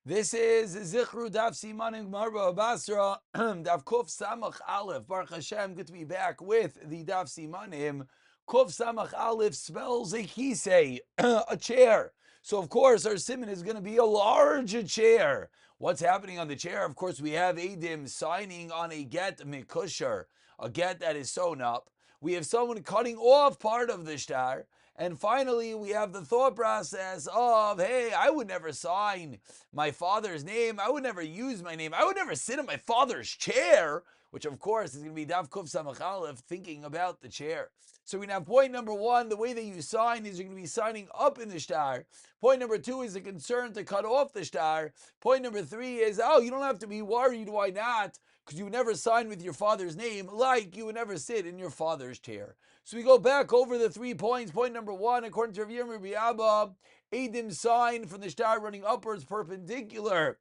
This is Zichru Daf Siman Marba Basra Daf Kuf Samach Aleph. Baruch Hashem, good to be back with the Daf Simanim. Kuf Samach Aleph spells a kisei, a chair. So of course our simon is going to be a large chair. What's happening on the chair? Of course we have Adim signing on a get mikusher, a get that is sewn up. We have someone cutting off part of the shtar. And finally, we have the thought process of, hey, I would never sign my father's name. I would never use my name. I would never sit in my father's chair, which of course is going to be Dav Kuf Samach Aleph, thinking about the chair. So we have point number one, the way that you sign is you're going to be signing up in the shtar. Point number two is a concern to cut off the shtar. Point number three is, oh, you don't have to be worried. Why not? Because you would never sign with your father's name, like you would never sit in your father's chair. So we go back over the 3 points. Point number one, according to Rav Yirmiyah Rabbi Abba, Adim sign from the shtar running upwards perpendicular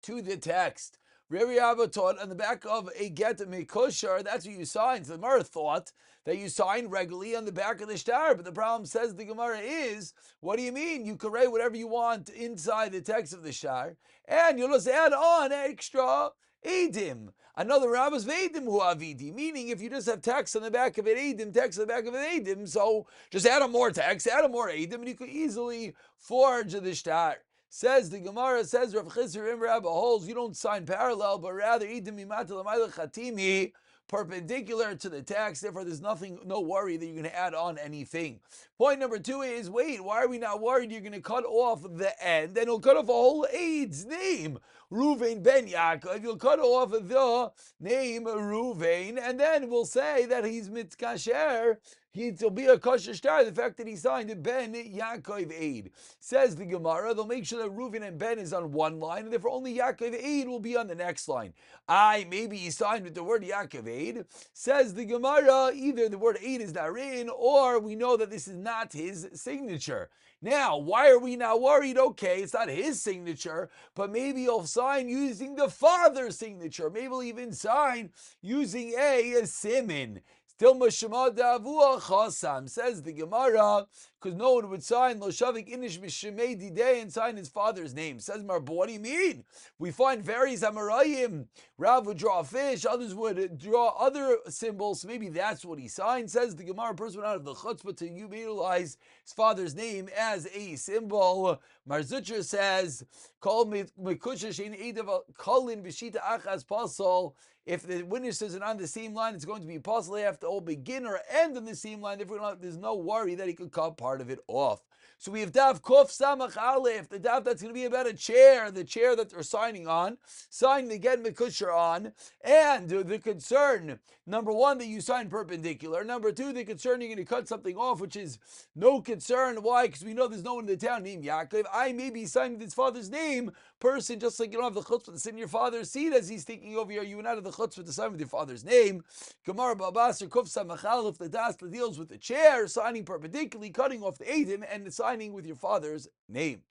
to the text. Rabbi Abba taught on the back of a get mikosher, that's what you sign. So the Gemara thought that you sign regularly on the back of the shtar, but the problem, says the Gemara, is, what do you mean? You can write whatever you want inside the text of the shtar, and you'll just add on extra Adim. Another Rabbis Vedim who avidi, meaning if you just have text on the back of it, Adim, text on the back of it, Adim, so just add on more text, add on more Adim, and you could easily forge the shtar. Says the Gemara, says Rav Chisar Rabba holds, you don't sign parallel, but rather Idim Imata Lamayla Chatimi, perpendicular to the text. Therefore, there's no worry that you're going to add on anything. Point number two is, wait, why are we not worried? You're going to cut off the end, and it'll cut off a whole aid's name. Ruvain ben Yaakov. You'll cut off the name Ruvain, and then we'll say that he's mitkasher. He'll be a kosher shtar, the fact that he signed Ben Yaakov Aid. Says the Gemara, they'll make sure that Reuven and Ben is on one line, and therefore only Yaakov Aid will be on the next line. Maybe he signed with the word Yaakov Aid. Says the Gemara, either the word Aid is not written, or we know that this is not his signature. Now, why are we now worried? Okay, it's not his signature, but maybe he'll sign using the father's signature. Maybe he'll even sign using a simon. Still Mashama Davua Chasam, says the Gemara, because no one would sign Lo Shavik Inish Mishemei Didei and sign his father's name. Says Mar, but what do you mean? We find various Amarayim. Rav would draw a fish, others would draw other symbols, so maybe that's what he signed. Says the Gemara, person went out of the chutzpah to utilize his father's name as a symbol. Mar Zutra says, Kol Mekusha Shein Edav Kolin B'Shita Achaz Pasol. If the witnesses are on the same line, it's going to be possible they have to all begin or end on the same line. There's no worry that he could cut part of it off. So we have Dav Kuf Samach Aleph, the Dav that's going to be about a chair, the chair that they're signing on, signing the Get Mekusher on, and the concern, number one, that you sign perpendicular. Number two, the concern you're going to cut something off, which is no concern. Why? Because we know there's no one in the town named Yaakov. I may be signing with his father's name, person, just like you don't have the chutzpah to sit in your father's seat as he's thinking over here. You went out of the chutzpah to sign with your father's name. Gemara Babasar Kuf Samach Aleph, the das that deals with the chair, signing perpendicularly, cutting off the edim, and signing with your father's name.